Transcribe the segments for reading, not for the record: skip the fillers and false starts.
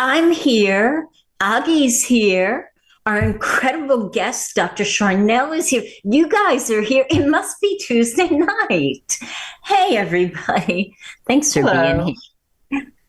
I'm here. Aage's here. Our incredible guest, Dr. Sharnael, is here. You guys are here. It must be Tuesday night. Hey, everybody. Thanks for being here.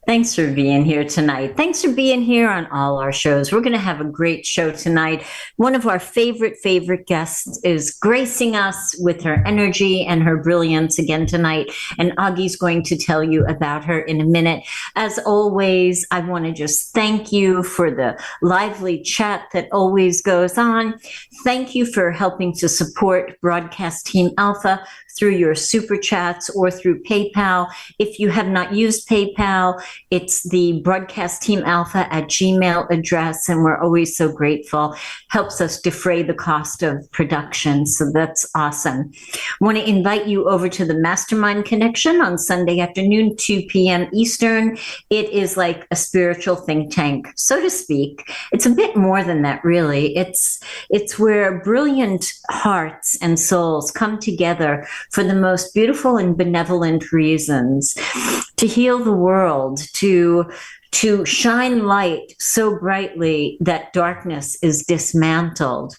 Thanks for being here tonight. Thanks for being here on all our shows. We're going to have a great show tonight. One of our favorite guests is gracing us with her energy and her brilliance again tonight. And Aage's going to tell you about her in a minute. As always, I want to just thank you for the lively chat that always goes on. Thank you for helping to support Broadcast Team Alpha through your super chats or through PayPal. If you have not used PayPal, it's the Broadcast Team Alpha at Gmail address, and we're always so grateful. Helps us defray the cost of production, so that's awesome. Want to invite you over to the Mastermind Connection on Sunday afternoon, 2 p.m. Eastern. It is like a spiritual think tank, so to speak. It's a bit more than that, really. It's where brilliant hearts and souls come together for the most beautiful and benevolent reasons, to heal the world, to shine light so brightly that darkness is dismantled.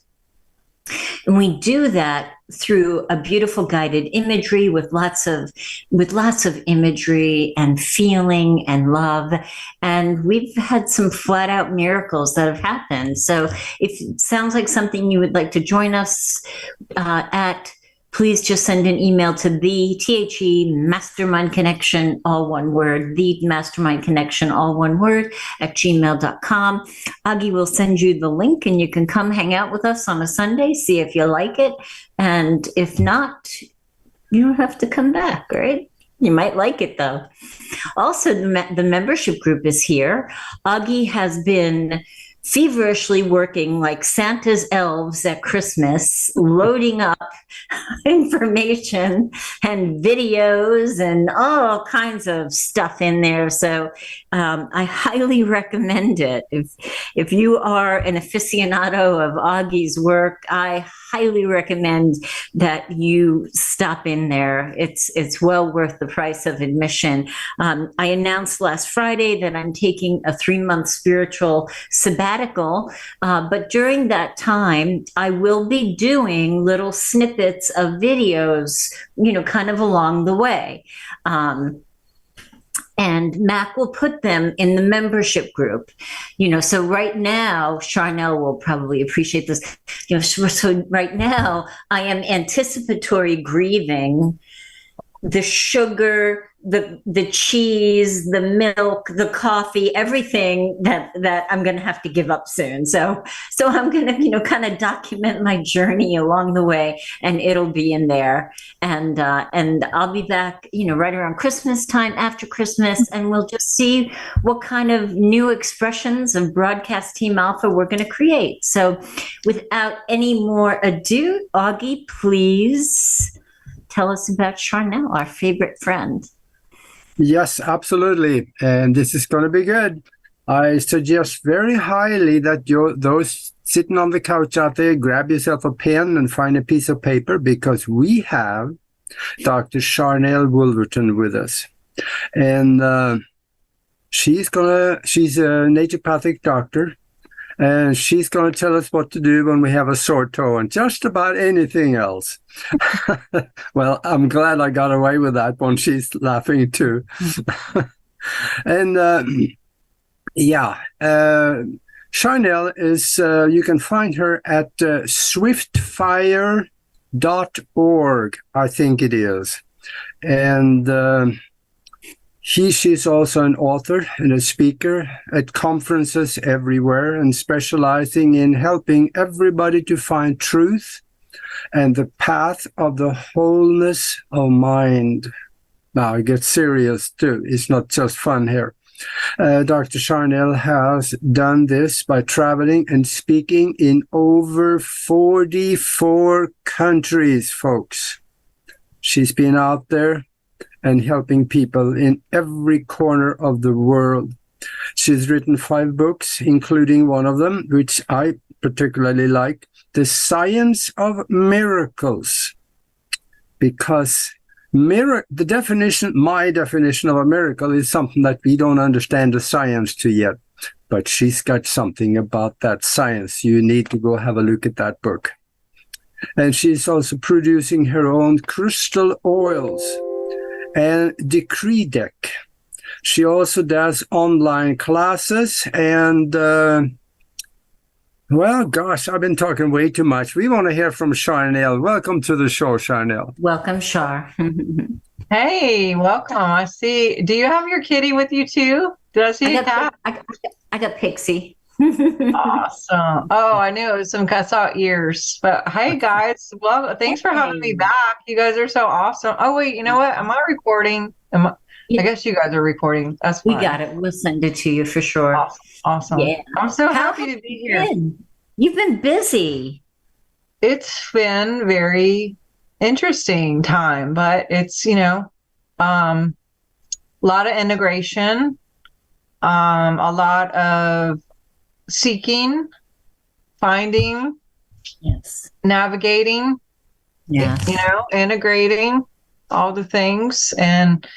And we do that through a beautiful guided imagery with lots of imagery and feeling and love. And we've had some flat out miracles that have happened. So if it sounds like something you would like to join us at, please just send an email to the Mastermind Connection, all one word, the Mastermind Connection, all one word, at gmail.com. Aage will send you the link and you can come hang out with us on a Sunday, see if you like it. And if not, you don't have to come back, right? You might like it though. Also, the membership group is here. Aage has been feverishly working like Santa's elves at Christmas, loading up information and videos and all kinds of stuff in there. So I highly recommend it. If you are an aficionado of Aage's work, I highly recommend that you stop in there. It's well worth the price of admission. I announced last Friday that I'm taking a 3-month spiritual sabbatical, but during that time, I will be doing little snippets of videos, kind of along the way. And Mac will put them in the membership group, so right now, Sharnael will probably appreciate this. So right now I am anticipatory grieving the sugar, the cheese, the milk, the coffee, everything that I'm going to have to give up soon. So I'm going to, kind of document my journey along the way, and it'll be in there. And I'll be back, right around Christmas time, after Christmas, and we'll just see what kind of new expressions of Broadcast Team Alpha we're going to create. So without any more ado, Aage, please tell us about Sharnael, our favorite friend. Yes, absolutely. And this is going to be good. I suggest very highly that those sitting on the couch out there, grab yourself a pen and find a piece of paper, because we have Dr. Sharnael Wolverton with us. And she's a naturopathic doctor. And she's going to tell us what to do when we have a sore toe and just about anything else. Well, I'm glad I got away with that one. She's laughing too. And Sharnael is, you can find her at swiftfire.org, I think it is. And she's also an author and a speaker at conferences everywhere, and specializing in helping everybody to find truth and the path of the wholeness of mind. Now it gets serious too. It's not just fun here. Dr. Sharnael has done this by traveling and speaking in over 44 countries, folks. She's been out there and helping people in every corner of the world. She's written 5 books, including one of them, which I particularly like, The Science of Miracles. Because my definition of a miracle is something that we don't understand the science to yet. but she's got something about that science. You need to go have a look at that book. And she's also producing her own crystal oils and decree deck. She also does online classes and, well, gosh, I've been talking way too much. We want to hear from Sharnael. Welcome to the show, Sharnael. Welcome, Shar. Hey, welcome. I see. Do you have your kitty with you too? Did I see a cat? I got Pixie. Awesome. Oh, I knew it was some cuts out ears. But hey, guys, well, thanks for having me back. You guys are so awesome. Oh, wait, you know what? Am I recording? I guess you guys are recording. That's fine. We got it. We'll send it to you for sure. Awesome. Yeah. I'm so happy to be here. You've been busy. It's been very interesting time, but it's, a lot of integration, a lot of seeking, finding, yes, navigating, integrating all the things, and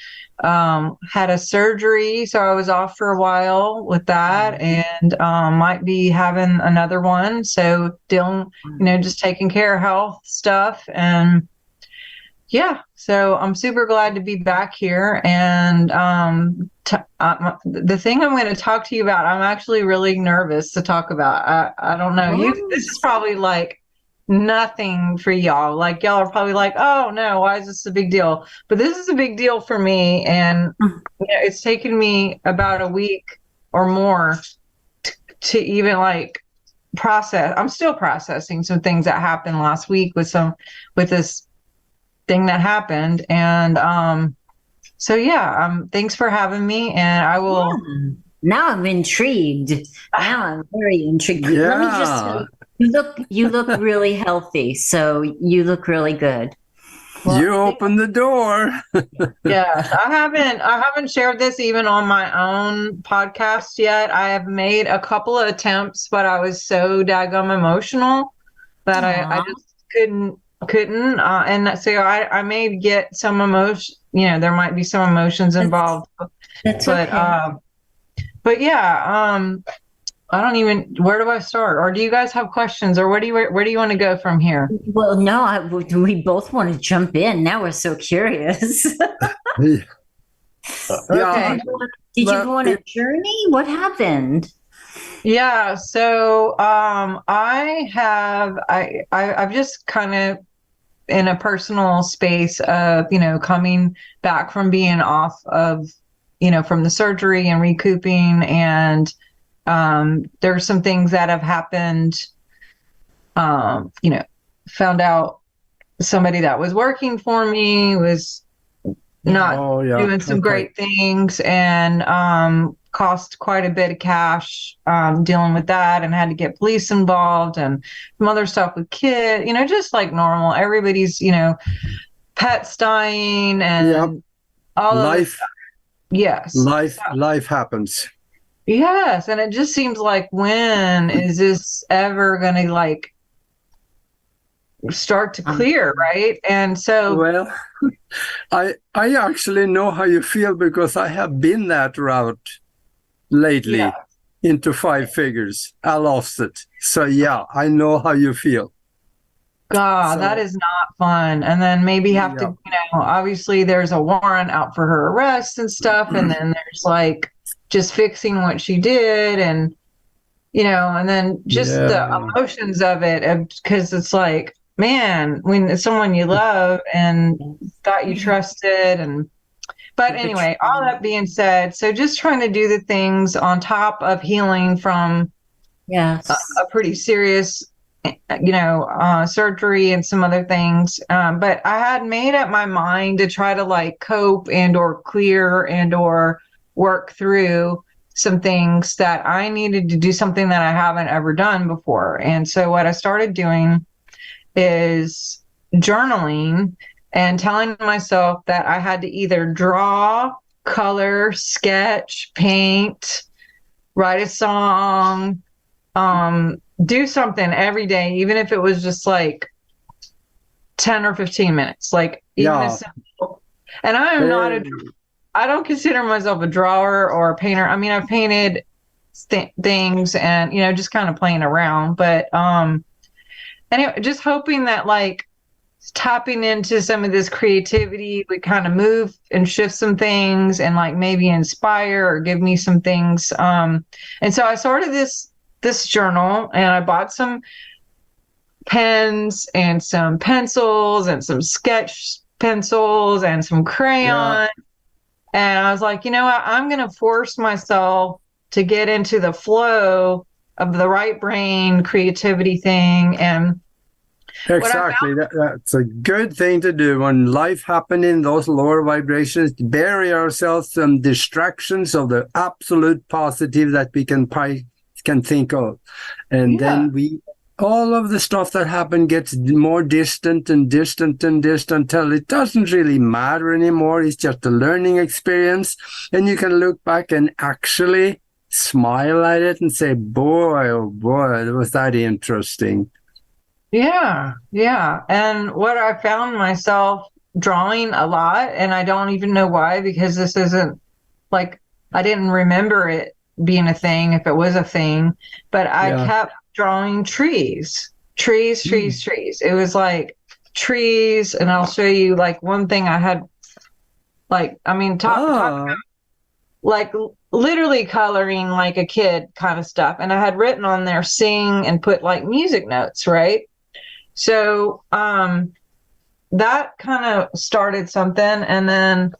had a surgery, so I was off for a while with that, and might be having another one, so dealing, just taking care of health stuff. And so I'm super glad to be back here. And the thing I'm going to talk to you about, I'm actually really nervous to talk about. I don't know. This is probably like nothing for y'all. Like, y'all are probably like, oh no, why is this a big deal? But this is a big deal for me. And it's taken me about a week or more to even like process. I'm still processing some things that happened last week with this thing that happened. And thanks for having me, and I will. Now I'm intrigued. Now I'm very intrigued. Yeah. Let me just tell you look really healthy, so you look really good. Well, you opened the door. Yes, I haven't shared this even on my own podcast yet. I have made a couple of attempts, but I was so daggum emotional that I just couldn't. And so I may get some emotion. There might be some emotions involved. That's okay. But I don't even, where do I start? Or do you guys have questions, or where do you want to go from here? Well, no, we both want to jump in. Now we're so curious. Okay. Did you go on a journey? What happened? Yeah. So, I've just kind of in a personal space of, coming back from being off of, from the surgery and recouping, and there's some things that have happened. Found out somebody that was working for me was not doing some great things, and cost quite a bit of cash dealing with that, and had to get police involved and some other stuff with kids, just like normal. Everybody's, pets dying and all life. Of yes. Life happens. Yes. And it just seems like, when is this ever going to like start to clear, right? And so, well, I actually know how you feel, because I have been that route lately into 5 figures. I lost it. So I know how you feel. God, that is not fun. And then maybe have to, obviously there's a warrant out for her arrest and stuff. And then there's like just fixing what she did, and, and then just the emotions of it, because it's like, man, when it's someone you love and thought you trusted. But anyway, all that being said, so just trying to do the things on top of healing from a pretty serious, surgery and some other things. But I had made up my mind to try to like cope and or clear and or work through some things that I needed to do, something that I haven't ever done before. And so what I started doing is journaling and telling myself that I had to either draw, color, sketch, paint, write a song, do something every day, even if it was just like 10 or 15 minutes, like even as simple. And I am not I don't consider myself a drawer or a painter. I mean, I've painted things and, just kind of playing around. But anyway, just hoping that like tapping into some of this creativity would kind of move and shift some things and like maybe inspire or give me some things. And so I started this journal, and I bought some pens and some pencils and some sketch pencils and some crayons. Yeah. And I was like, you know what? I'm going to force myself to get into the flow of the right brain creativity thing. And exactly, that's a good thing to do when life happening, those lower vibrations, bury ourselves some distractions of the absolute positive that we can think of. And then all of the stuff that happened gets more distant and distant and distant till it doesn't really matter anymore. It's just a learning experience. And you can look back and actually smile at it and say, boy, oh boy, was that interesting. Yeah. And what I found myself drawing a lot, and I don't even know why, because this isn't like, I didn't remember it being a thing if it was a thing, but I kept drawing trees. It was like trees, and I'll show you like one thing I had, like, I mean, talk about like literally coloring like a kid kind of stuff. And I had written on there sing and put like music notes, right? So that kind of started something, and then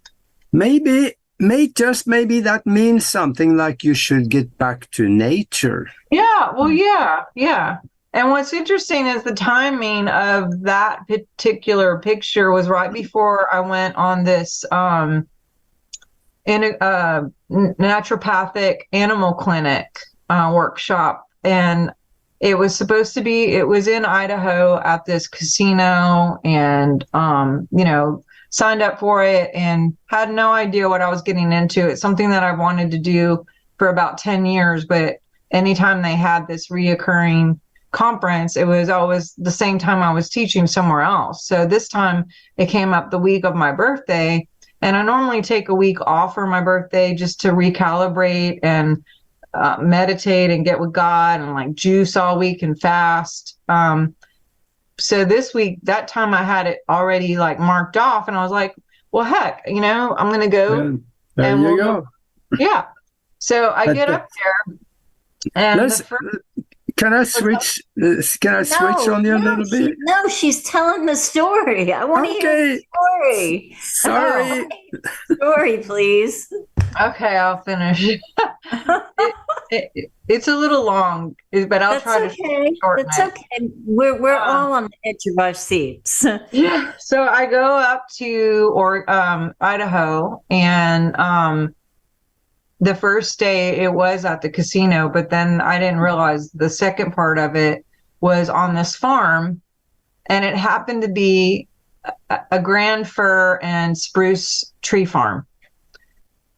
maybe that means something like you should get back to nature. Yeah, well, yeah. And what's interesting is the timing of that particular picture was right before I went on this naturopathic animal clinic workshop. And it was in Idaho at this casino, and, signed up for it and had no idea what I was getting into. It's something that I wanted to do for about 10 years, but anytime they had this reoccurring conference, it was always the same time I was teaching somewhere else. So this time it came up the week of my birthday, and I normally take a week off for my birthday just to recalibrate and meditate and get with God and like juice all week and fast. So this week, that time I had it already like marked off, and I was like, well, heck, I'm going to go. There you go. Yeah. So I get up there, and can I switch? Can I switch on you a little bit? No, she's telling the story. I want to hear the story. Sorry. Story, please. Okay, I'll finish. It's a little long, but I'll try to shorten it. That's okay. We're all on the edge of our seats. Yeah. So I go up to Idaho, and the first day it was at the casino, but then I didn't realize the second part of it was on this farm, and it happened to be a grand fir and spruce tree farm.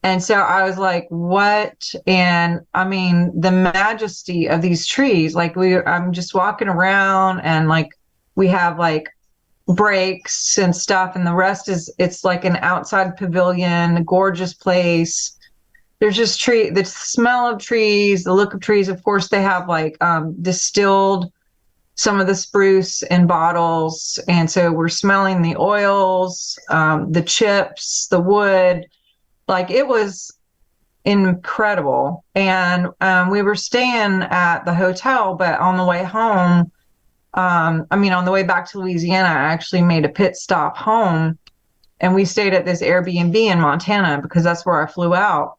And so I was like, what? And I mean, the majesty of these trees, like I'm just walking around, and like we have like breaks and stuff, and the rest it's like an outside pavilion, a gorgeous place. There's just the smell of trees, the look of trees. Of course, they have like distilled some of the spruce in bottles. And so we're smelling the oils, the chips, the wood. Like it was incredible. And we were staying at the hotel, but on the way home, on the way back to Louisiana, I actually made a pit stop home, and we stayed at this Airbnb in Montana because that's where I flew out.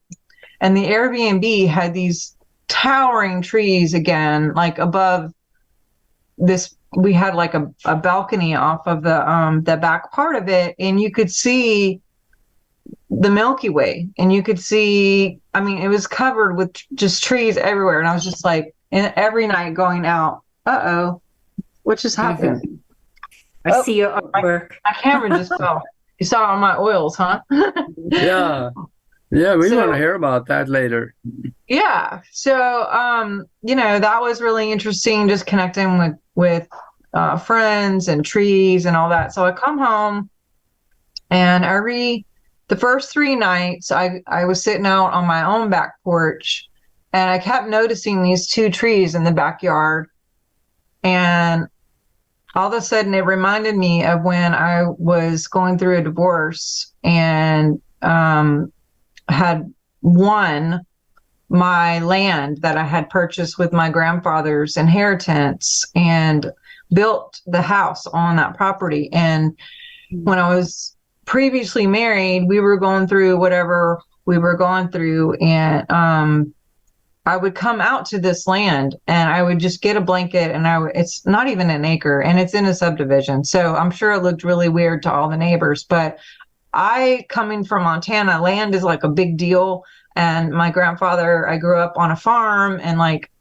And the Airbnb had these towering trees again, like above this. We had like a balcony off of the back part of it, and you could see the Milky Way, and you could see, it was covered with just trees everywhere. And I was just like, every night going out, what just happened? I see your artwork. My camera just fell. You saw all my oils, huh? Yeah, we want to hear about that later. Yeah. So, that was really interesting, just connecting with friends and trees and all that. So I come home, and the first 3 nights I was sitting out on my own back porch, And I kept noticing these 2 trees in the backyard. And all of a sudden it reminded me of when I was going through a divorce and had won my land that I had purchased with my grandfather's inheritance and built the house on that property. And when I was previously married, we were going through whatever we were going through, and I would come out to this land and I would just get a blanket, and it's not even an acre, and it's in a subdivision. So I'm sure it looked really weird to all the neighbors, but coming from Montana, land is like a big deal. And my grandfather, I grew up on a farm, and like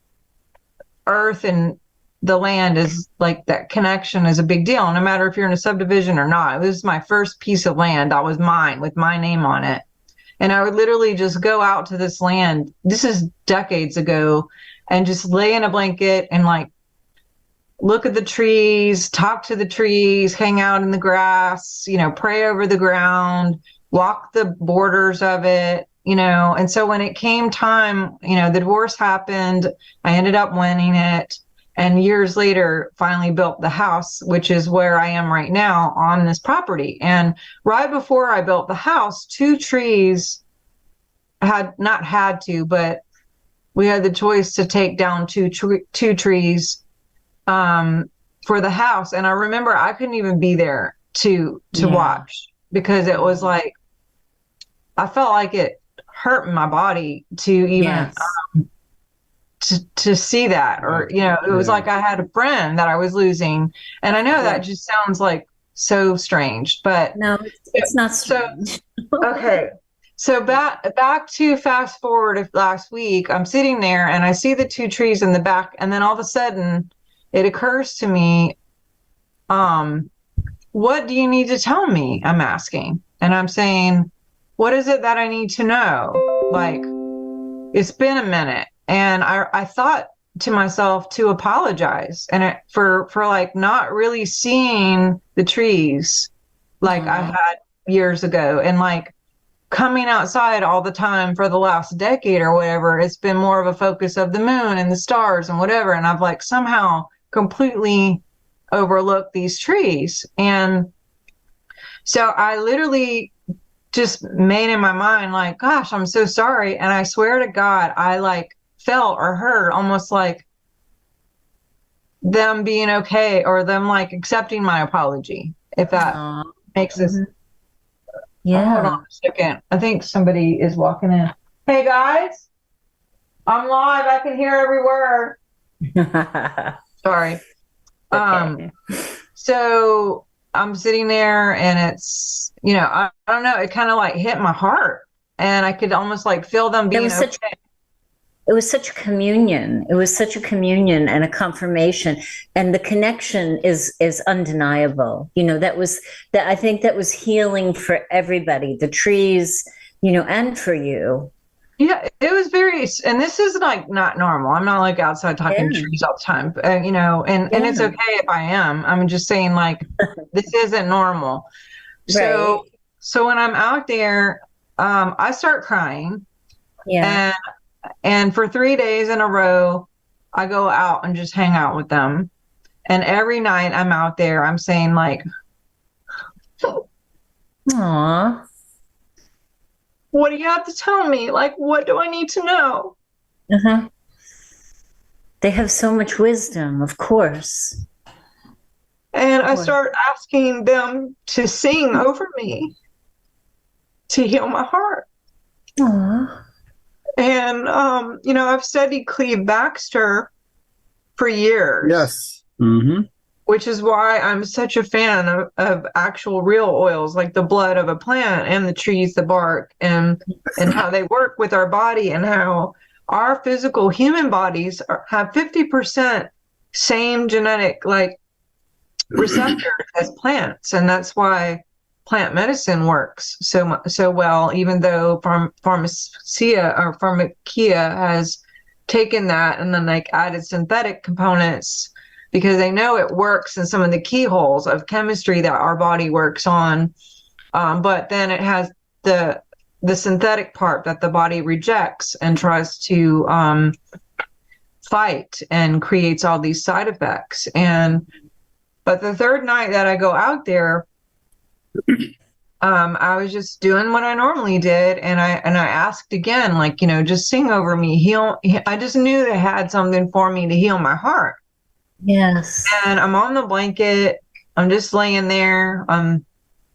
earth and the land is like, that connection is a big deal, no matter if you're in a subdivision or not. It was my first piece of land that was mine with my name on it. And I would literally just go out to this land, this is decades ago, and just lay in a blanket and like look at the trees, talk to the trees, hang out in the grass, pray over the ground, walk the borders of it, And so when it came time, the divorce happened, I ended up winning it. And years later, finally built the house, which is where I am right now on this property. And right before I built the house, 2 trees but we had the choice to take down two trees for the house. And I remember I couldn't even be there to watch, because it was like, I felt like it hurt my body to even to see that, or it was like I had a friend that I was losing. And I know that just sounds like so strange, but no, it's not strange. Okay, so back to fast forward of last week, I'm sitting there and I see the 2 trees in the back, and then all of a sudden it occurs to me, what do you need to tell me? I'm asking, and I'm saying, what is it that I need to know? Like, it's been a minute. And I thought to myself to apologize, and for like not really seeing the trees like I had years ago, and like coming outside all the time for the last decade or whatever. It's been more of a focus of the moon and the stars and whatever. And I've like somehow completely overlooked these trees. And so I literally just made in my mind like, gosh, I'm so sorry. And I swear to God, I like felt or heard almost like them being okay, or them like accepting my apology, if that makes this. Yeah. Hold on a second. I think somebody is walking in. Hey guys, I'm live. I can hear every word. Sorry. Okay. So I'm sitting there, and it's, I don't know, it kind of like hit my heart, and I could almost like feel them being okay. It was such a communion. It was such a communion and a confirmation, and the connection is undeniable. I think that was healing for everybody, the trees, and for you. Yeah, it was very, and this is like not normal. I'm not like outside talking to trees all the time, and it's okay if I am. I'm just saying like, this isn't normal. So, Right. So when I'm out there, I start crying. Yeah. And for 3 days in a row, I go out and just hang out with them. And every night I'm out there, I'm saying like, Aw. what do you have to tell me? Like, what do I need to know? Uh-huh. They have so much wisdom, of course. And I start asking them to sing over me to heal my heart. Aw. And, I've studied Cleve Backster for years. Yes. Mm-hmm. Which is why I'm such a fan of actual real oils, like the blood of a plant and the trees, the bark, and how they work with our body, and how our physical human bodies have 50% same genetic like receptors as plants. And that's why plant medicine works so well, even though Pharmacia has taken that and then like added synthetic components, because they know it works in some of the keyholes of chemistry that our body works on. But then it has the the synthetic part that the body rejects and tries to fight and creates all these side effects. But the third night that I go out there, I was just doing what I normally did, and I asked again, like, just sing over me, I just knew they had something for me to heal my heart. Yes. And I'm on the blanket, I'm just laying there, I'm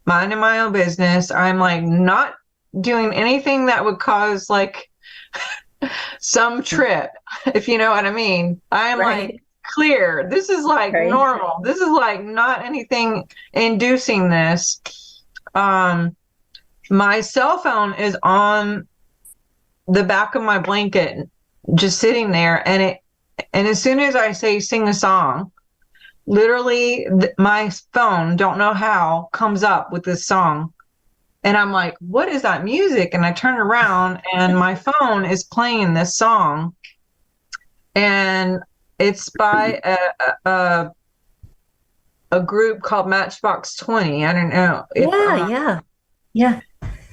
minding my own business. I'm like not doing anything that would cause like some trip, if you know what I mean. I am like clear. This is like normal. This is like not anything inducing this. My cell phone is on the back of my blanket, just sitting there, and as soon as I say sing a song, literally my phone, don't know how, comes up with this song. And I'm like, what is that music? And I turn around and my phone is playing this song. And it's by a group called Matchbox 20. I don't know. Yeah.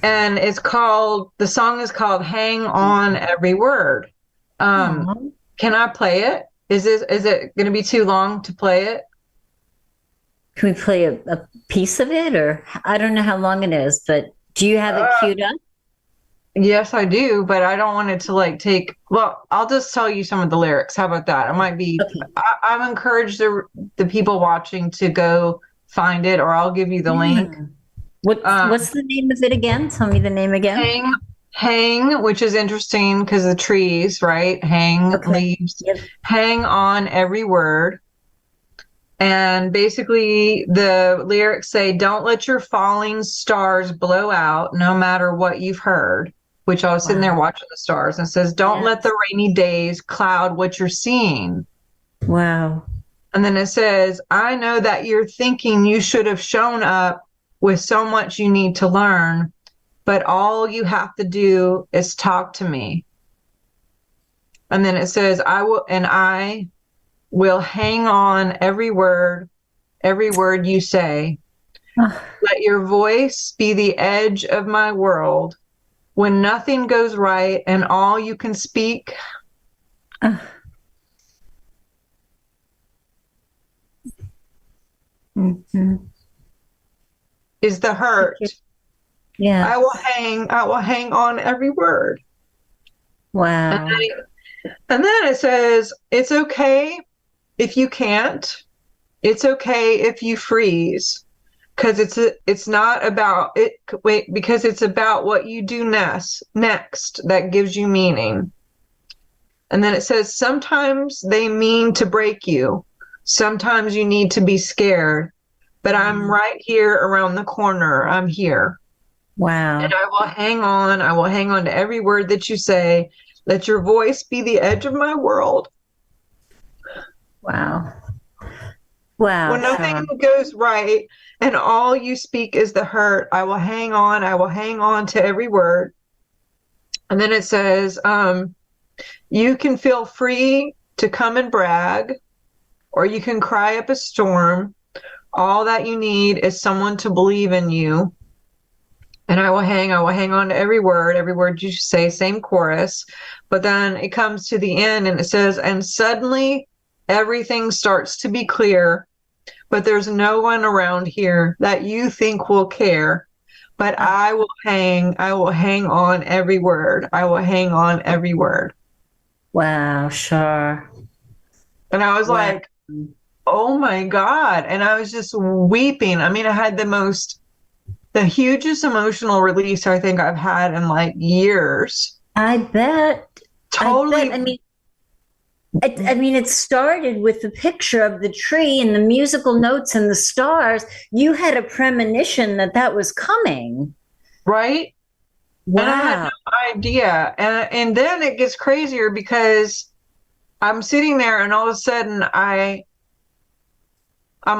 And the song is called Hang On Every Word. Can I play it? Is it going to be too long to play it? Can we play a piece of it? Or I don't know how long it is, but do you have it queued up? Yes, I do, but I don't want it to like I'll just tell you some of the lyrics. How about that? It might be, okay. I've encouraged the people watching to go find it, or I'll give you the link. What's the name of it again? Tell me the name again. Hang, which is interesting because the trees, right? Hang leaves. Yep. Hang on every word. And basically the lyrics say, don't let your falling stars blow out no matter what you've heard, which I was sitting there watching the stars, and it says, don't let the rainy days cloud what you're seeing. Wow. And then it says, I know that you're thinking you should have shown up with so much you need to learn, but all you have to do is talk to me. And then it says, I will hang on every word you say. Let your voice be the edge of my world. When nothing goes right and all you can speak. Is the hurt. Yeah. I will hang on every word. Wow. And then it says, it's okay if you can't. It's okay if you freeze. Because it's not about it. Because it's about what you do next that gives you meaning. And then it says, sometimes they mean to break you. Sometimes you need to be scared. But I'm right here around the corner. I'm here. Wow. And I will hang on. I will hang on to every word that you say. Let your voice be the edge of my world. Wow. Wow. When nothing goes right and all you speak is the hurt, I will hang on. I will hang on to every word. And then it says, you can feel free to come and brag, or you can cry up a storm. All that you need is someone to believe in you. And I will hang on to every word you say, same chorus. But then it comes to the end and it says, and suddenly everything starts to be clear, but there's no one around here that you think will care. But I will hang on every word. I will hang on every word. Wow, sure. And I was like, oh my God. And I was just weeping. I mean, I had the hugest emotional release I think I've had in like years. I bet. Totally. I mean, it started with the picture of the tree and the musical notes and the stars. You had a premonition that was coming. Right? Wow. And I had no idea. And then it gets crazier because I'm sitting there and all of a sudden I'm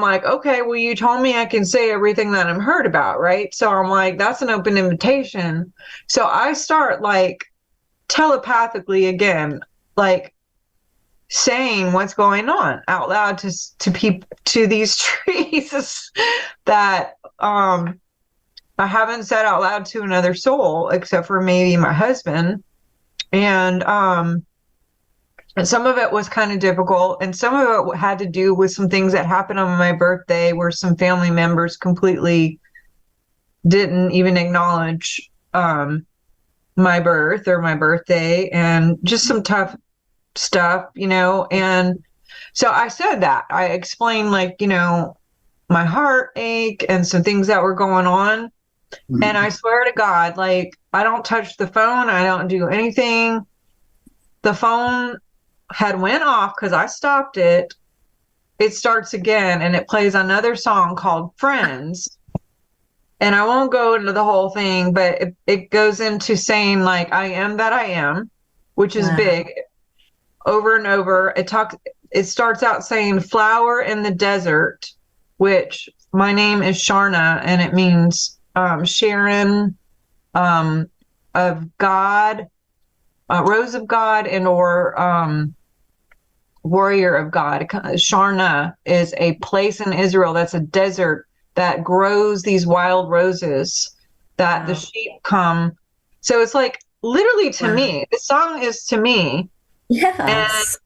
like, okay, well, you told me I can say everything that I'm heard about, right? So I'm like, that's an open invitation. So I start like telepathically again, like saying what's going on out loud to people, to these trees that I haven't said out loud to another soul except for maybe my husband. And some of it was kind of difficult, and some of it had to do with some things that happened on my birthday where some family members completely didn't even acknowledge my birth or my birthday, and just some tough stuff, And so I said that. I explained, like, my heartache and some things that were going on. Mm-hmm. And I swear to God, like, I don't touch the phone. I don't do anything. The phone had went off because I stopped it. It starts again and it plays another song called Friends. And I won't go into the whole thing, but it goes into saying, like, I am that I am, which is big, over and over. It starts out saying flower in the desert, which my name is Sharna, and it means Sharon of God, Rose of God, and or warrior of God. Sharna is a place in Israel that's a desert that grows these wild roses that the sheep come. So it's like literally to me, the song is to me. Yes.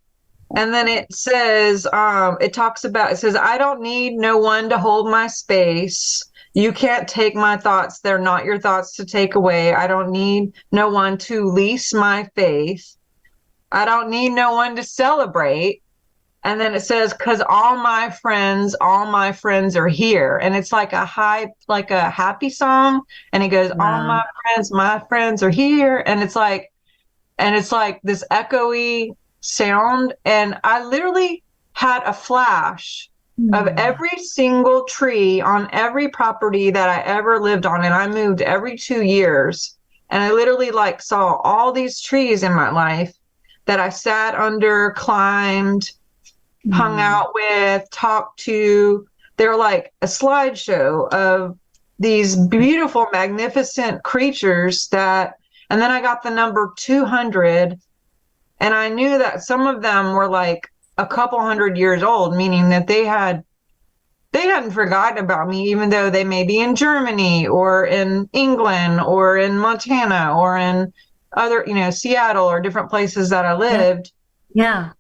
And then it says, it says, I don't need no one to hold my space. You can't take my thoughts. They're not your thoughts to take away. I don't need no one to lease my faith. I don't need no one to celebrate. And then it says, because all my friends are here. And it's like a happy song. And it goes, all my friends are here. And it's like this echoey sound. And I literally had a flash of every single tree on every property that I ever lived on. And I moved every 2 years. And I literally like saw all these trees in my life that I sat under, climbed, hung out with, talked to. They're like a slideshow of these beautiful, magnificent creatures and then I got the number 200, and I knew that some of them were like a couple hundred years old, meaning that they hadn't forgotten about me, even though they may be in Germany or in England or in Montana or in other, Seattle or different places that I lived. Yeah.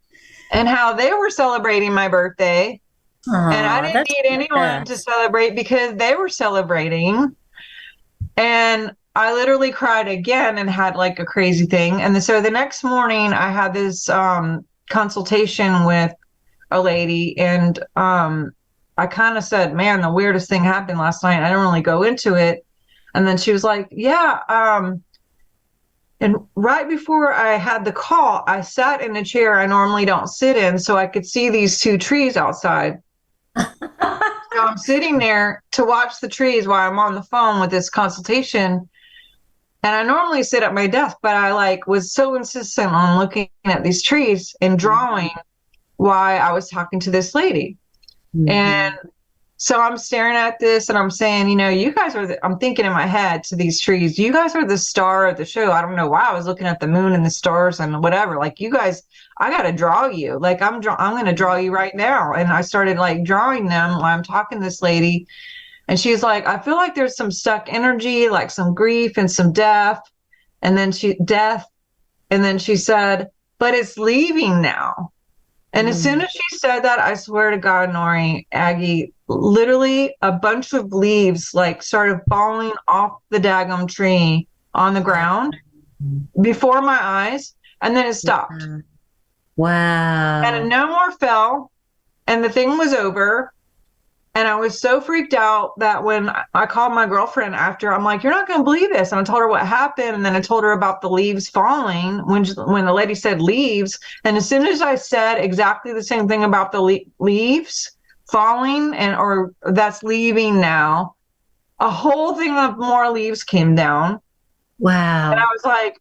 And how they were celebrating my birthday. Aww, and I didn't need anyone to celebrate because they were celebrating. And I literally cried again and had like a crazy thing. And so the next morning I had this consultation with a lady, and I kind of said, man, the weirdest thing happened last night. I didn't really go into it. And then she was like, yeah, and right before I had the call, I sat in a chair I normally don't sit in so I could see these 2 trees outside. So I'm sitting there to watch the trees while I'm on the phone with this consultation. And I normally sit at my desk, but I was so insistent on looking at these trees and drawing while I was talking to this lady. Mm-hmm. And so I'm staring at this and I'm saying, you guys are I'm thinking in my head to these trees, you guys are the star of the show. I don't know why I was looking at the moon and the stars and whatever. Like, you guys, I got to draw you. Like, I'm going to draw you right now. And I started drawing them while I'm talking to this lady. And she's like, I feel like there's some stuck energy, like some grief and some death. And then she said, but it's leaving now. And as soon as she said that, I swear to God, Aage, literally a bunch of leaves started falling off the daggum tree on the ground before my eyes, and then it stopped. Wow. And no more fell, and the thing was over. And I was so freaked out that when I called my girlfriend after, I'm like, you're not going to believe this. And I told her what happened. And then I told her about the leaves falling when the lady said leaves. And as soon as I said exactly the same thing about the leaves falling or that's leaving now, a whole thing of more leaves came down. Wow. And I was like,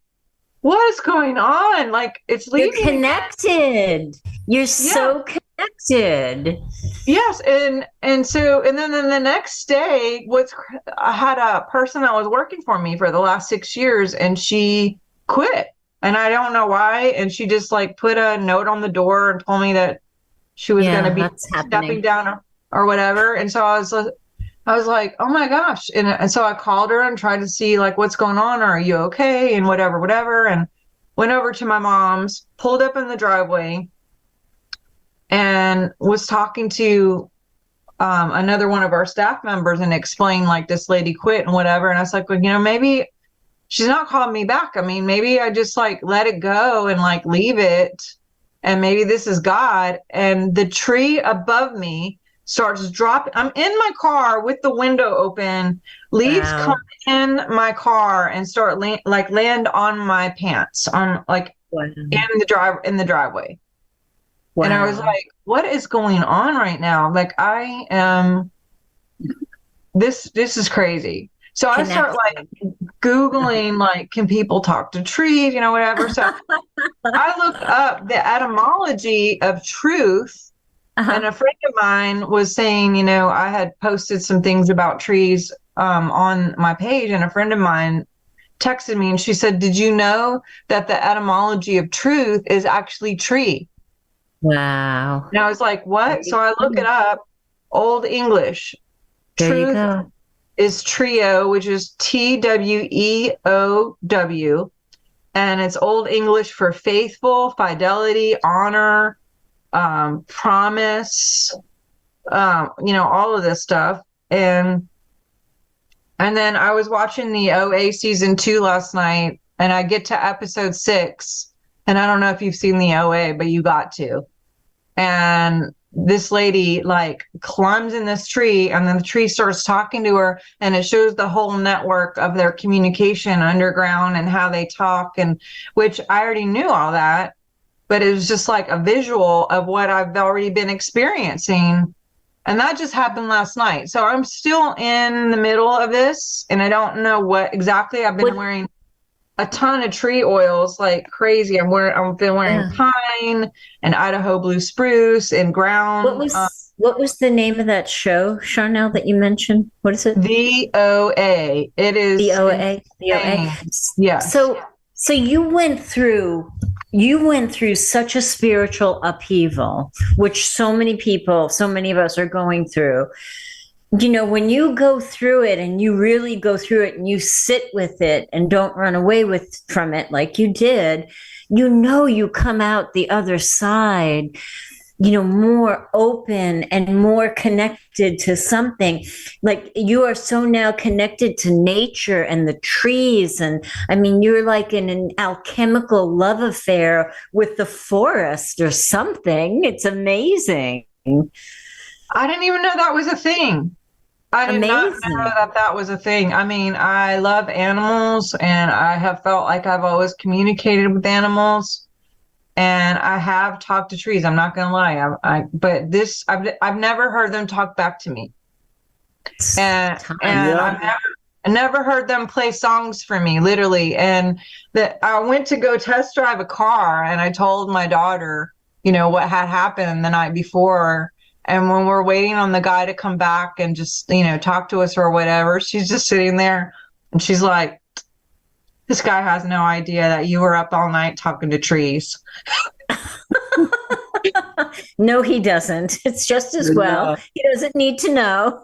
what is going on? Like, it's leaving. You're connected. You're so connected. Yes. And then the next day I had a person that was working for me for the last 6 years, and she quit, and I don't know why. And she just put a note on the door and told me that she was going to be stepping down or whatever. And so I I was like, oh my gosh. And so I called her and tried to see like, what's going on? Are you okay? And whatever. And went over to my mom's, pulled up in the driveway, and was talking to another one of our staff members and explained like this lady quit and whatever. And I was like, well, maybe she's not calling me back. I mean, maybe I just like let it go and like leave it. And maybe this is God. And the tree above me starts dropping. I'm in my car with the window open. Leaves come in my car and start land on my pants in the driveway. Wow. And I was like, what is going on right now? Like I am, this is crazy. So I start like Googling, like, can people talk to trees, whatever. So I looked up the etymology of truth. And a friend of mine was saying, I had posted some things about trees on my page, and a friend of mine texted me and she said, did you know that the etymology of truth is actually tree? Wow. And I was like, what? So I look it up. Old English. There Truth you go. Is trio, which is TWEOW. And it's Old English for faithful, fidelity, honor, promise, all of this stuff. And then I was watching the OA season 2 last night, and I get to episode 6. And I don't know if you've seen the OA, but you got to. And this lady like climbs in this tree, and then the tree starts talking to her, and it shows the whole network of their communication underground and how they talk, and which I already knew all that, but it was just like a visual of what I've already been experiencing. And that just happened last night. So I'm still in the middle of this, and I don't know what exactly. I've been wearing a ton of tree oils like crazy. I've been wearing pine and Idaho blue spruce and ground. What was the name of that show, Sharnael, that you mentioned? What is it? The OA. It is the OA. The OA. Yeah. So you went through such a spiritual upheaval, which so many of us are going through. When you go through it and you really go through it and you sit with it and don't run away from it like you did, you come out the other side, more open and more connected to something. Like you are so now connected to nature and the trees. And I mean, you're like in an alchemical love affair with the forest or something. It's amazing. I didn't even know that was a thing. I did not know that was a thing. I mean, I love animals, and I have felt like I've always communicated with animals, and I have talked to trees. I'm not going to lie. But this, I've never heard them talk back to me. And I've never heard them play songs for me, literally. And that I went to go test drive a car, and I told my daughter, what had happened the night before. And when we're waiting on the guy to come back and just, talk to us or whatever, she's just sitting there and she's like, this guy has no idea that you were up all night talking to trees. No, he doesn't. It's just as well. He doesn't need to know.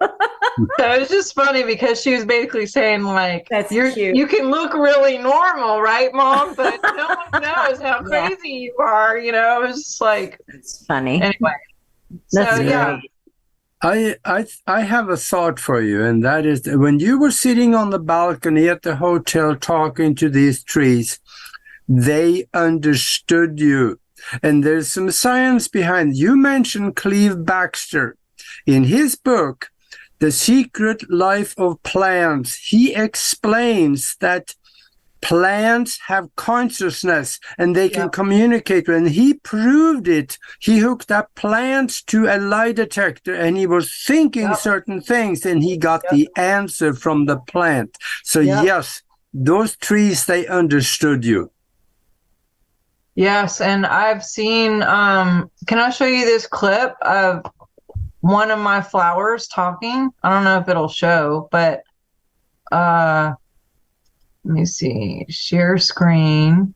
So it was just funny because she was basically saying like, that's cute. You can look really normal, right, Mom? But no one knows how crazy you are. It was just like, it's funny. Anyway. That's I have a thought for you, and that is that when you were sitting on the balcony at the hotel talking to these trees, they understood you. And there's some science behind it. You mentioned Cleve Backster. In his book, The Secret Life of Plants, he explains that plants have consciousness and they can communicate. And he proved it. He hooked up plants to a lie detector and he was thinking certain things and he got the answer from the plant. So yes, those trees, they understood you. Yes, and I've seen, can I show you this clip of one of my flowers talking? I don't know if it'll show, but let me see, share screen.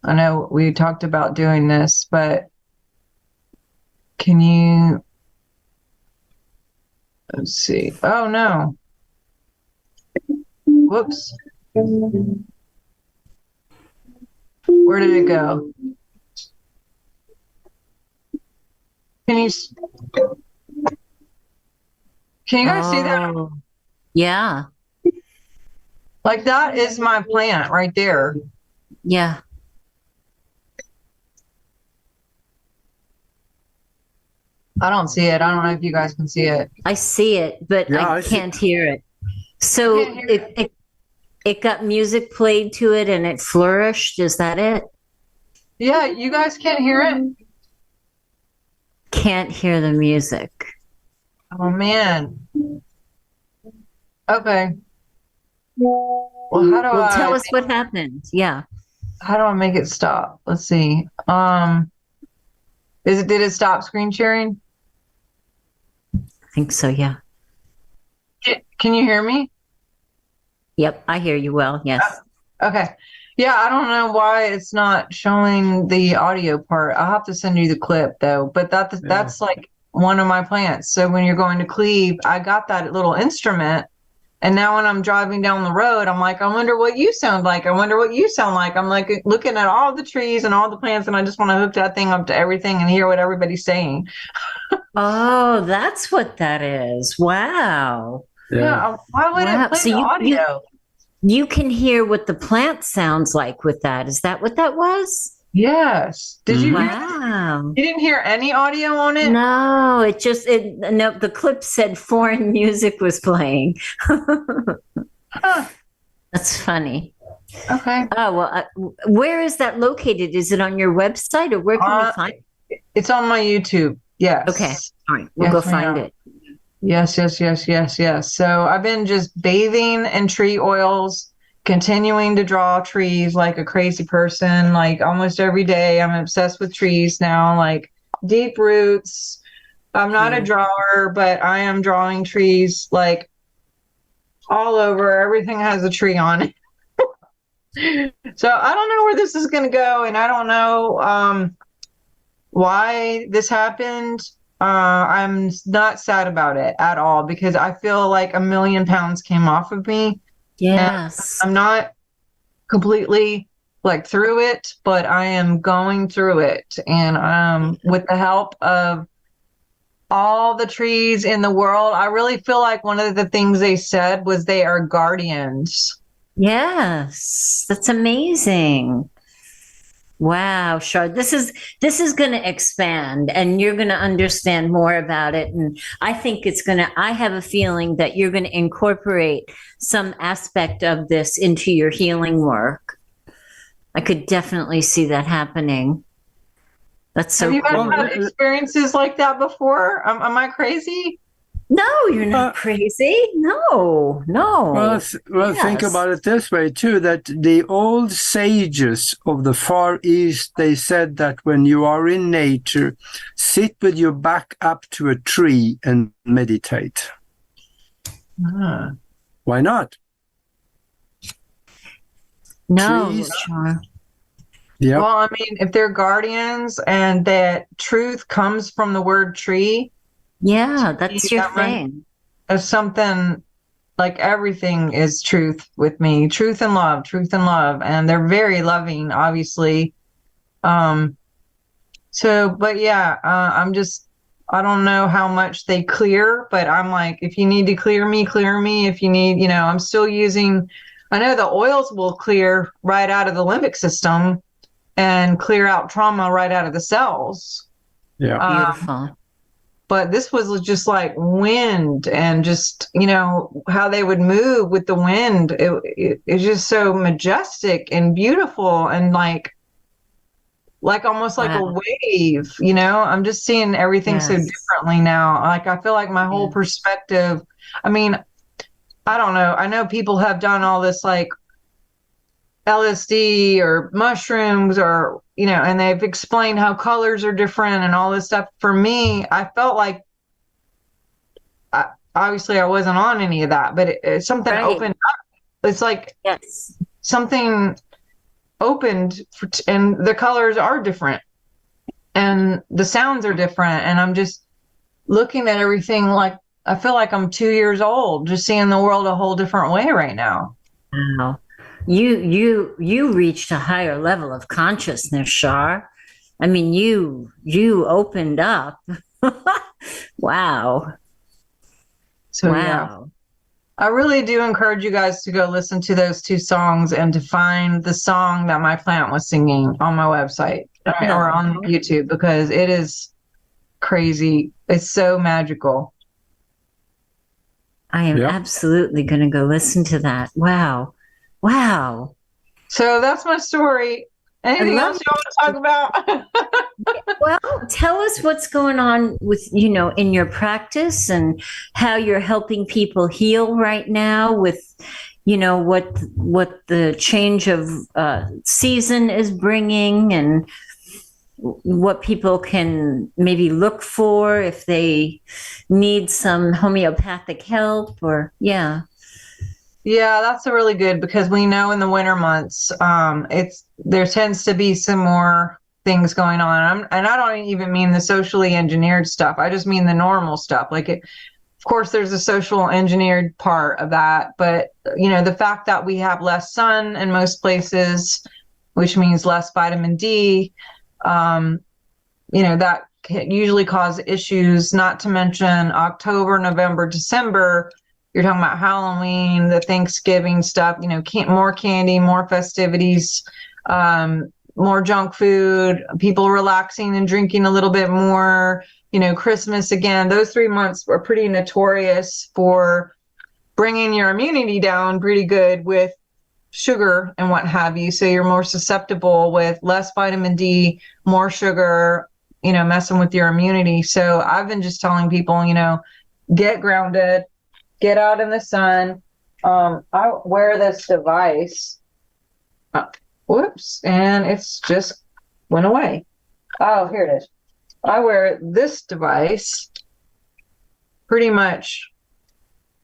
I know we talked about doing this, but can you, Let's see. Oh no. Whoops. Where did it go? Can you guys see that? Yeah. Like that is my plant right there. Yeah. I don't see it. I don't know if you guys can see it. I see it, but Yeah, I can't hear it. So can't hear it got music played to it and it flourished. Is that it? Yeah, you guys can't hear it? Can't hear the music. Oh man. Okay. Well, how do Well, tell us what happened. Yeah. how do I make it stop? Let's see. Did it stop screen sharing? I think so, yeah. Can you hear me? Yep, I hear you well. Yes. Okay. Yeah, I don't know why it's not showing the audio part. I'll have to send you the clip though. But that's like one of my plants. So when you're going to Cleve, I got that little instrument. And now when I'm driving down the road, I'm like, I wonder what you sound like. I wonder what you sound like. I'm like looking at all the trees and all the plants, and I just want to hook that thing up to everything and hear what everybody's saying. Oh, that's what that is. Wow. Yeah. Why would it play So the audio? You can hear what the plant sounds like with that. Is that what that was? Yes. Did you hear Wow. You didn't hear any audio on it? No, no, the clip said foreign music was playing. Huh. That's funny. Okay. Oh, well, where is that located? Is it on your website or where can we find it? It's on my YouTube. Yes. Okay. All right. We'll Yes, go find ma'am. it. Yes. So I've been just bathing in tree oils, continuing to draw trees like a crazy person, like almost every day. I'm obsessed with trees now, like deep roots. I'm not a drawer, but I am drawing trees like all over. Everything has a tree on it. So I don't know where this is going to go, and I don't know why this happened. I'm not sad about it at all because I feel like 1,000,000 pounds came off of me. Yes. I'm not completely like through it, but I am going through it. And with the help of all the trees in the world, I really feel like one of the things they said was they are guardians. Yes. That's amazing. Wow, Char, this is going to expand and you're going to understand more about it. And I think I have a feeling that you're going to incorporate some aspect of this into your healing work. I could definitely see that happening. That's so Have you guys cool. had experiences like that before? Am I crazy? No, you're not crazy. No. Well, Yes. think about it this way too, that the old sages of the Far East, they said that when you are in nature, sit with your back up to a tree and meditate. Why not? No, Trees. Char. Yeah. Well, I mean, if they're guardians and that truth comes from the word tree, Yeah, that's your that might- thing. as something like everything is truth with me, truth and love, and they're very loving, obviously. But yeah, I don't know how much they clear, but I'm like, if you need to clear me. If you need, I'm still using, I know the oils will clear right out of the limbic system and clear out trauma right out of the cells. Yeah. Beautiful. But this was just like wind and just, how they would move with the wind. It's just so majestic and beautiful and like almost like a wave, I'm just seeing everything so differently now. Like, I feel like my whole perspective, I mean, I don't know. I know people have done all this like LSD or mushrooms or, and they've explained how colors are different and all this stuff. For me, I felt like, obviously I wasn't on any of that, but it's something opened up. It's like something opened and the colors are different and the sounds are different. And I'm just looking at everything like I feel like I'm 2 years old, just seeing the world a whole different way right now. Wow. You reached a higher level of consciousness, Shar. I mean, you opened up. Wow. So Wow. yeah, I really do encourage you guys to go listen to those 2 songs and to find the song that my plant was singing on my website or on YouTube, because it is crazy. It's so magical. I am absolutely going to go listen to that. Wow. Wow. So that's my story. Anything else you want to talk about? Well, tell us what's going on with, in your practice and how you're helping people heal right now with, what the change of season is bringing and what people can maybe look for if they need some homeopathic help or, yeah. Yeah, that's a really good, because we know in the winter months, there tends to be some more things going on. And I don't even mean the socially engineered stuff. I just mean the normal stuff. Like, of course, there's a social engineered part of that. But, the fact that we have less sun in most places, which means less vitamin D, that can usually cause issues, not to mention October, November, December. You're talking about Halloween, the Thanksgiving stuff, more candy, more festivities, more junk food, people relaxing and drinking a little bit more, Christmas again. Those 3 months are pretty notorious for bringing your immunity down pretty good with sugar and what have you. So you're more susceptible with less vitamin D, more sugar, messing with your immunity. So I've been just telling people, get grounded, get out in the sun. I wear this device. Whoops. And it's just went away. Oh, here it is. I wear this device pretty much.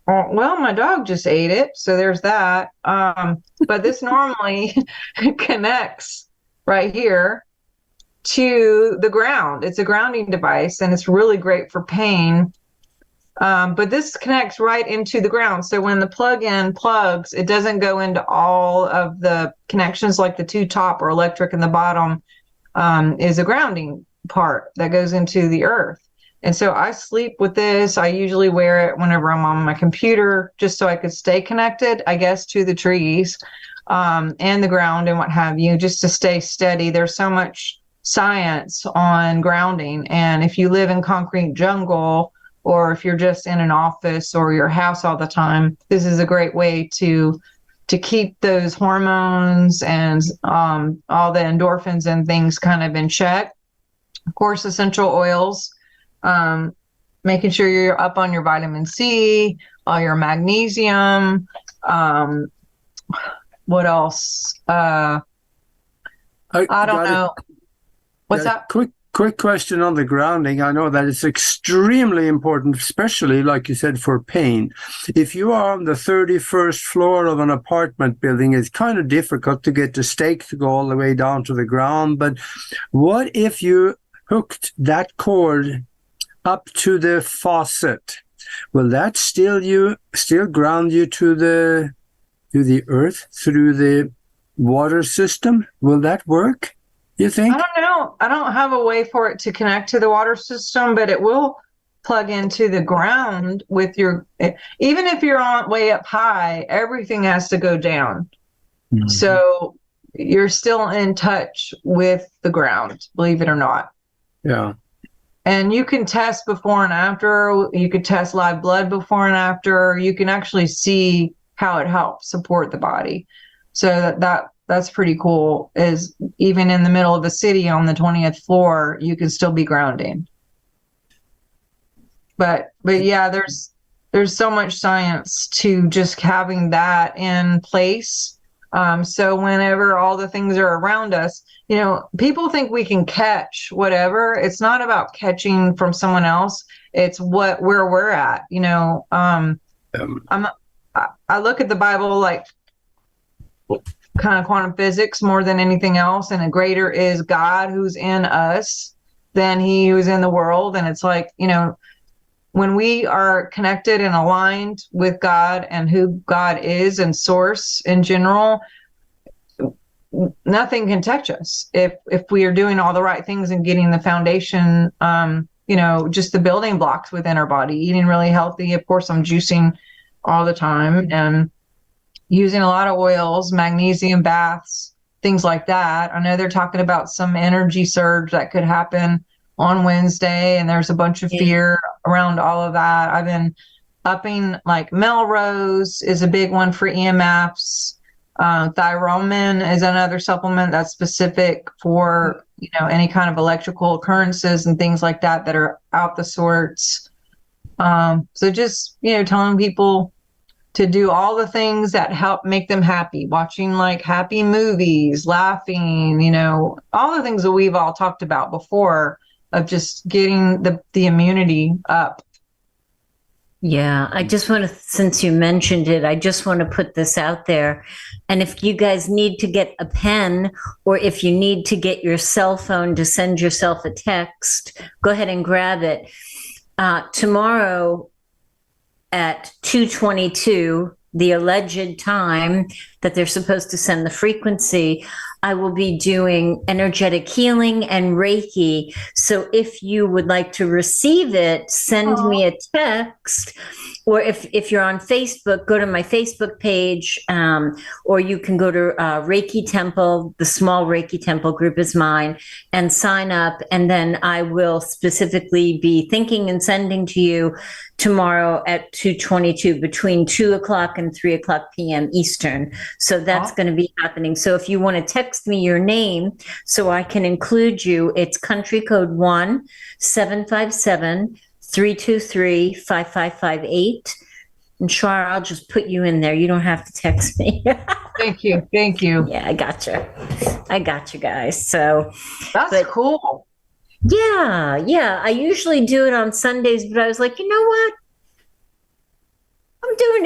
Well, my dog just ate it. So there's that. But this normally connects right here to the ground. It's a grounding device and it's really great for pain. But this connects right into the ground. So when the plug-in plugs, it doesn't go into all of the connections, like the 2 top or electric and the bottom is a grounding part that goes into the earth. And so I sleep with this. I usually wear it whenever I'm on my computer, just so I could stay connected, I guess, to the trees and the ground and what have you, just to stay steady. There's so much science on grounding. And if you live in concrete jungle, or if you're just in an office or your house all the time, this is a great way to keep those hormones and all the endorphins and things kind of in check. Of course, essential oils, making sure you're up on your vitamin C, all your magnesium. What else? I don't know. What's that? Quick question on the grounding. I know that it's extremely important, especially, like you said, for pain. If you are on the 31st floor of an apartment building, it's kind of difficult to get the stake to go all the way down to the ground. But what if you hooked that cord up to the faucet? Will that still ground you to the earth through the water system? Will that work, you think? I don't know. I don't have a way for it to connect to the water system, but it will plug into the ground with your, even if you're on way up high, everything has to go down. Mm-hmm. So you're still in touch with the ground, believe it or not. Yeah. And you can test before and after. You could test live blood before and after. You can actually see how it helps support the body. So that's pretty cool, is even in the middle of the city on the 20th floor, you can still be grounding. But yeah, there's so much science to just having that in place. So whenever all the things are around us, people think we can catch whatever. It's not about catching from someone else. It's where we're at. I look at the Bible like kind of quantum physics more than anything else, and a greater is God who's in us than he who's in the world. And it's like, when we are connected and aligned with God and who God is and source in general, nothing can touch us if we are doing all the right things and getting the foundation, just the building blocks within our body, eating really healthy. Of course, I'm juicing all the time and using a lot of oils, magnesium baths, things like that. I know they're talking about some energy surge that could happen on Wednesday, and there's a bunch of fear around all of that. I've been upping, like Melrose is a big one for EMFs. Thyromin is another supplement that's specific for, any kind of electrical occurrences and things like that are out the sorts. So just, telling people to do all the things that help make them happy, watching like happy movies, laughing, all the things that we've all talked about before of just getting the immunity up. Yeah, I just want to, since you mentioned it, I just want to put this out there. And if you guys need to get a pen, or if you need to get your cell phone to send yourself a text, go ahead and grab it. Tomorrow at 2:22, the alleged time that they're supposed to send the frequency, I will be doing energetic healing and Reiki. So if you would like to receive it, send me a text. Or if you're on Facebook, go to my Facebook page, or you can go to Reiki Temple. The small Reiki Temple group is mine, and sign up. And then I will specifically be thinking and sending to you tomorrow at 2:22, between 2 o'clock and 3 o'clock p.m. Eastern. So that's going to be happening. So if you want to text me your name so I can include you, it's country code 1-757-323-5558. And Shar, I'll just put you in there. You don't have to text me. Thank you. Yeah, I got you guys. So that's cool. Yeah. I usually do it on Sundays, but I was like, you know what? I'm doing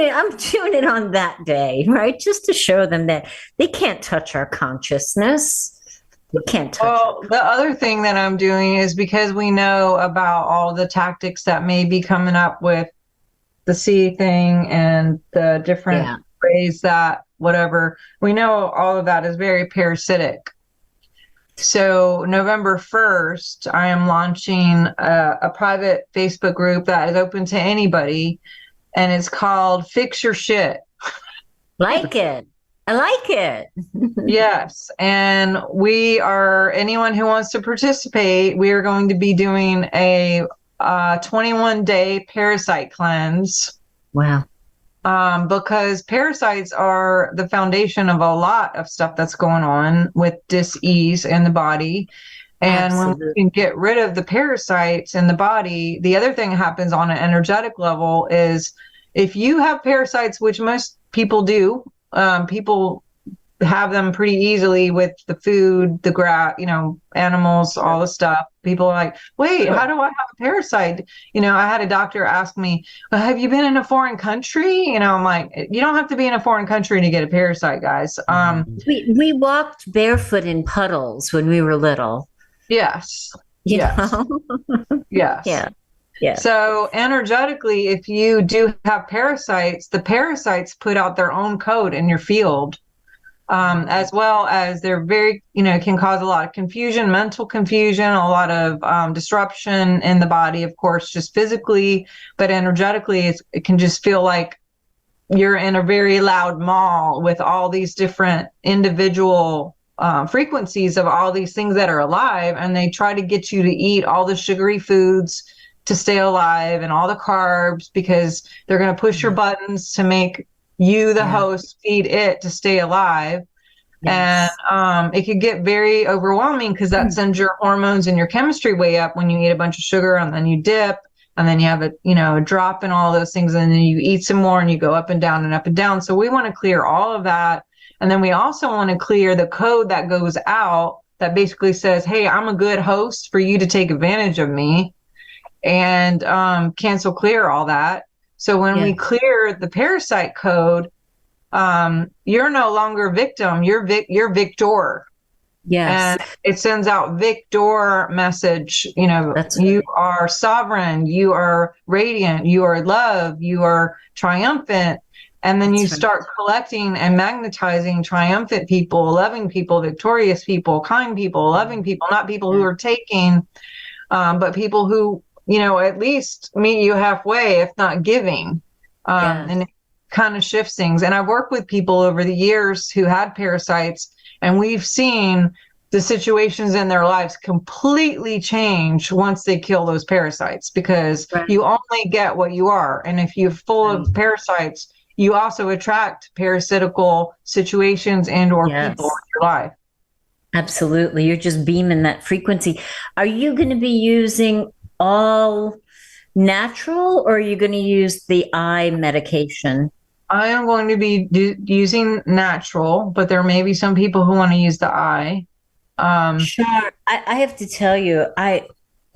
it on that day, right? Just to show them that they can't touch our consciousness. They can't touch. Well, the other thing that I'm doing is, because we know about all the tactics that may be coming up with the C thing and the different ways that whatever, we know all of that is very parasitic. So November 1st, I am launching a private Facebook group that is open to anybody, and it's called Fix Your Shit. Like it. I like it. Yes. And anyone who wants to participate, we are going to be doing a 21-day parasite cleanse. Wow. Because parasites are the foundation of a lot of stuff that's going on with dis-ease in the body. And when we can get rid of the parasites in the body, the other thing that happens on an energetic level is, if you have parasites, which most people do, people have them pretty easily with the food, the grass, animals, all the stuff. People are like, wait, how do I have a parasite? I had a doctor ask me, well, have you been in a foreign country? I'm like, you don't have to be in a foreign country to get a parasite, guys. We walked barefoot in puddles when we were little. Yes. Yes. Yeah. So energetically, if you do have parasites, the parasites put out their own code in your field, as well as they're very, can cause a lot of confusion, mental confusion, a lot of disruption in the body, of course, just physically, but energetically, it can just feel like you're in a very loud mall with all these different individual frequencies of all these things that are alive, and they try to get you to eat all the sugary foods to stay alive and all the carbs, because they're going to push your buttons to make you, the host, feed it to stay alive. Yes. And it could get very overwhelming, because that sends your hormones and your chemistry way up when you eat a bunch of sugar, and then you dip, and then you have a drop in all those things, and then you eat some more and you go up and down and up and down. So we want to clear all of that. And then we also want to clear the code that goes out that basically says, hey, I'm a good host for you to take advantage of me, and cancel clear all that. So when we clear the parasite code, you're no longer victim, you're victor. Yes. And it sends out Victor message, you know, you are sovereign, you are radiant, you are love, you are triumphant. And then you start collecting and magnetizing triumphant people, loving people, victorious people, kind people, loving people, not people who are taking, but people who, you know, at least meet you halfway, if not giving. And it kind of shifts things. And I've worked with people over the years who had parasites, and we've seen the situations in their lives completely change once they kill those parasites, because you only get what you are. And if you're full of parasites, you also attract parasitical situations and or people in your life. Absolutely. You're just beaming that frequency. Are you going to be using all natural, or are you going to use the eye medication? I am going to be using natural, but there may be some people who want to use the eye. Sure. I have to tell you, I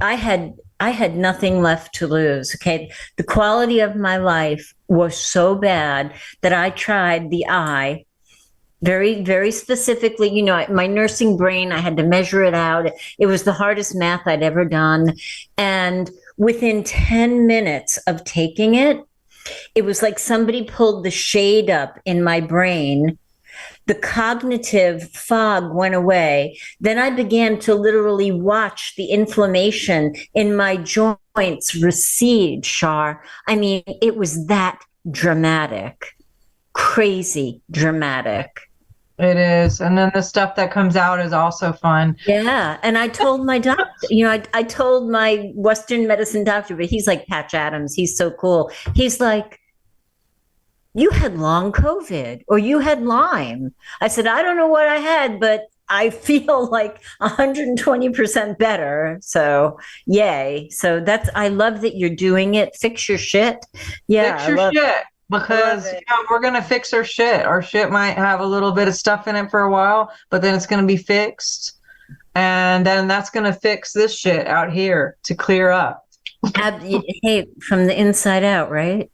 had nothing left to lose. Okay. The quality of my life was so bad that I tried the eye very, very specifically. You know, my nursing brain, I had to measure it out. It was the hardest math I'd ever done. And within 10 minutes of taking it, it was like somebody pulled the shade up in my brain. The cognitive fog went away. Then I began to literally watch the inflammation in my joints recede, Shar. I mean, it was that dramatic, crazy dramatic. It is. And then the stuff that comes out is also fun. Yeah. And I told my doctor, you know, I told my Western medicine doctor, but he's like Patch Adams. He's so cool. He's like, you had long COVID or you had Lyme. I said, I don't know what I had, but I feel like 120% better. So yay. So I love that you're doing it. Fix your shit. Yeah. Fix your shit. Because we're going to fix our shit. Our shit might have a little bit of stuff in it for a while, but then it's going to be fixed. And then that's going to fix this shit out here to clear up. Hey, from the inside out, right?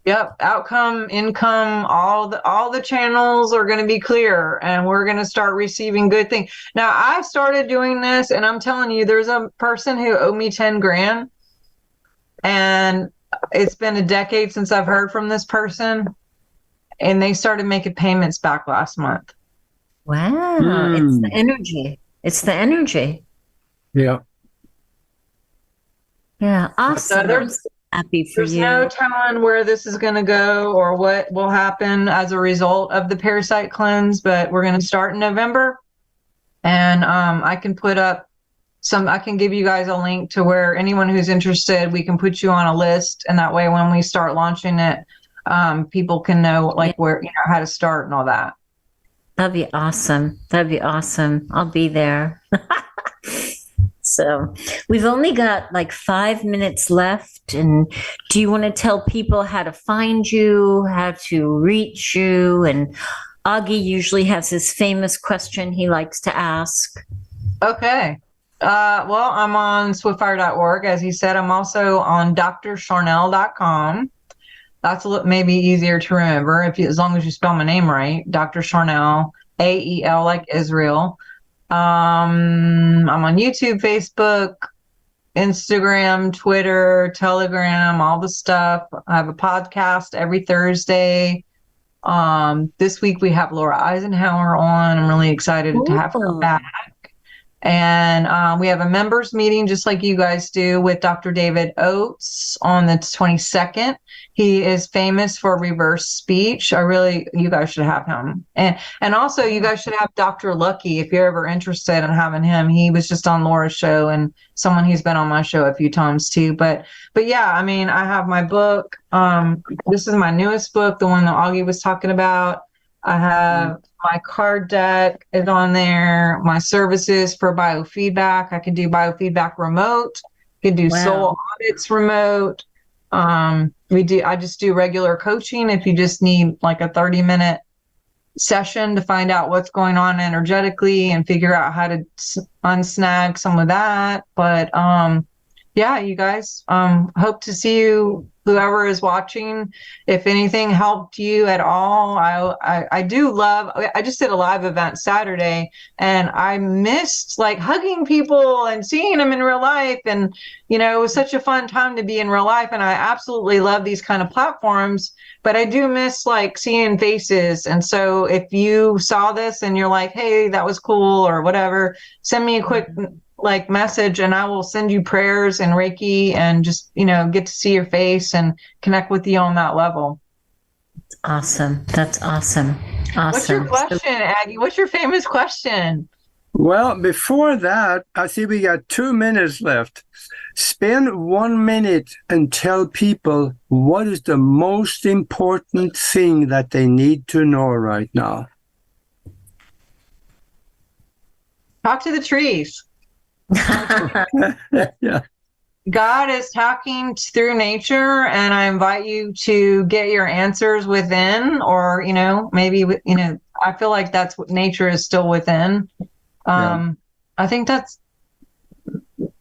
Yep. Outcome, income, all the channels are going to be clear, and we're going to start receiving good things. Now, I started doing this, and I'm telling you, there's a person who owed me 10 grand, and it's been a decade since I've heard from this person, and they started making payments back last month. Wow. It's the energy. It's the energy. Yeah. Yeah. Awesome. So happy for you. There's no telling where this is going to go or what will happen as a result of the parasite cleanse, but we're going to start in November. And I can put up I can give you guys a link to where anyone who's interested, we can put you on a list. And that way, when we start launching it, people can know where, you know, how to start and all that. That'd be awesome. That'd be awesome. I'll be there. So we've only got like 5 minutes left. And do you want to tell people how to find you, how to reach you? And Aage usually has his famous question he likes to ask. Okay. Well, I'm on swiftfire.org. As he said, I'm also on drsharnael.com. That's maybe easier to remember as long as you spell my name right. Dr. Sharnael, AEL like Israel. I'm on YouTube, Facebook, Instagram, Twitter, Telegram, all the stuff. I have a podcast every Thursday. This week we have Laura Eisenhower on. I'm really excited to have her back. And we have a members meeting just like you guys do with Dr. David Oates on the 22nd. He is famous for reverse speech. You guys should have him. And also you guys should have Dr. Lucky if you're ever interested in having him. He was just on Laura's show and someone who's been on my show a few times too. But yeah, I mean, I have my book. This is my newest book, the one that Aage was talking about. I have my card deck is on there. My services for biofeedback. I can do biofeedback remote. Can do soul audits remote. I just do regular coaching if you just need like a 30-minute session to find out what's going on energetically and figure out how to unsnag some of that. But yeah, you guys, hope to see you, whoever is watching. If anything helped you at all, I do love, I just did a live event Saturday, and I missed like hugging people and seeing them in real life. And, you know, it was such a fun time to be in real life. And I absolutely love these kind of platforms, but I do miss like seeing faces. And so if you saw this and you're like, hey, that was cool or whatever, send me a quick like message and I will send you prayers and Reiki and just, you know, get to see your face and connect with you on that level. Awesome. That's awesome. Awesome. What's your question, Aggie? What's your famous question? Well, before that, I see we got 2 minutes left. Spend 1 minute and tell people what is the most important thing that they need to know right now. Talk to the trees. Yeah. God is talking through nature, and I invite you to get your answers within, or, you know, maybe, you know, I feel like that's what nature is still within. I think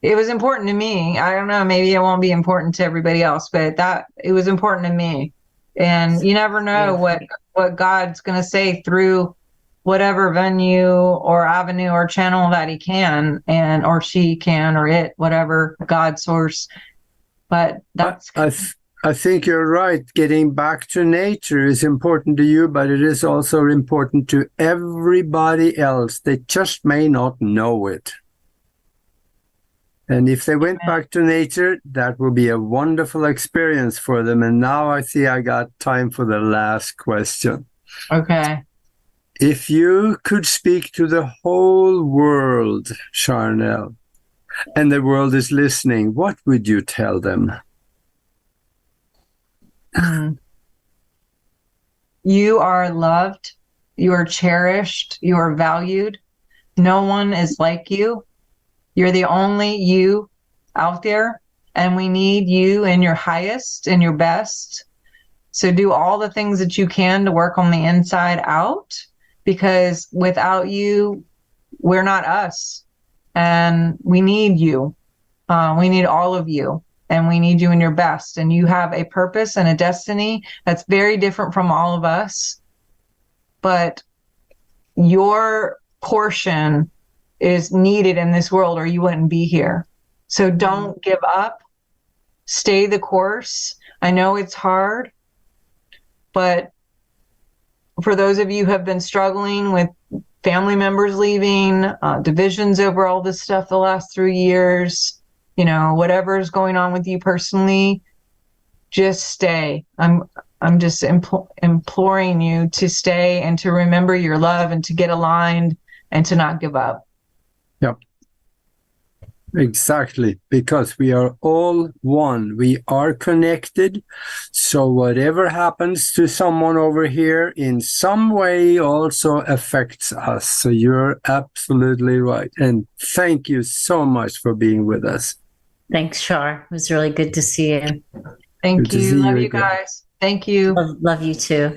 it was important to me. I don't know, maybe it won't be important to everybody else, but it was important to me. And you never know what God's going to say through whatever venue or avenue or channel that he can, and or she can, or it, whatever God source. But that's I think you're right. Getting back to nature is important to you, but it is also important to everybody else. They just may not know it. And if they went back to nature, that will be a wonderful experience for them. And now I see I got time for the last question. okay. If you could speak to the whole world, Sharnael, and the world is listening, what would you tell them? You are loved. You are cherished. You are valued. No one is like you. You're the only you out there, and we need you in your highest and your best. So do all the things that you can to work on the inside out, because without you, we're not us, and we need you. We need all of you, and we need you in your best. And you have a purpose and a destiny that's very different from all of us, but your portion is needed in this world, or you wouldn't be here. So don't give up. Stay the course. I know it's hard, but for those of you who have been struggling with family members leaving, divisions over all this stuff the last 3 years, you know, whatever is going on with you personally, just stay. I'm just imploring you to stay and to remember your love and to get aligned and to not give up. Yep. Exactly, because we are all one. We are connected. So whatever happens to someone over here in some way also affects us. So you're absolutely right. And thank you so much for being with us. Thanks, Shar. It was really good to see you. Thank you. Love you guys. Thank you. Love you too.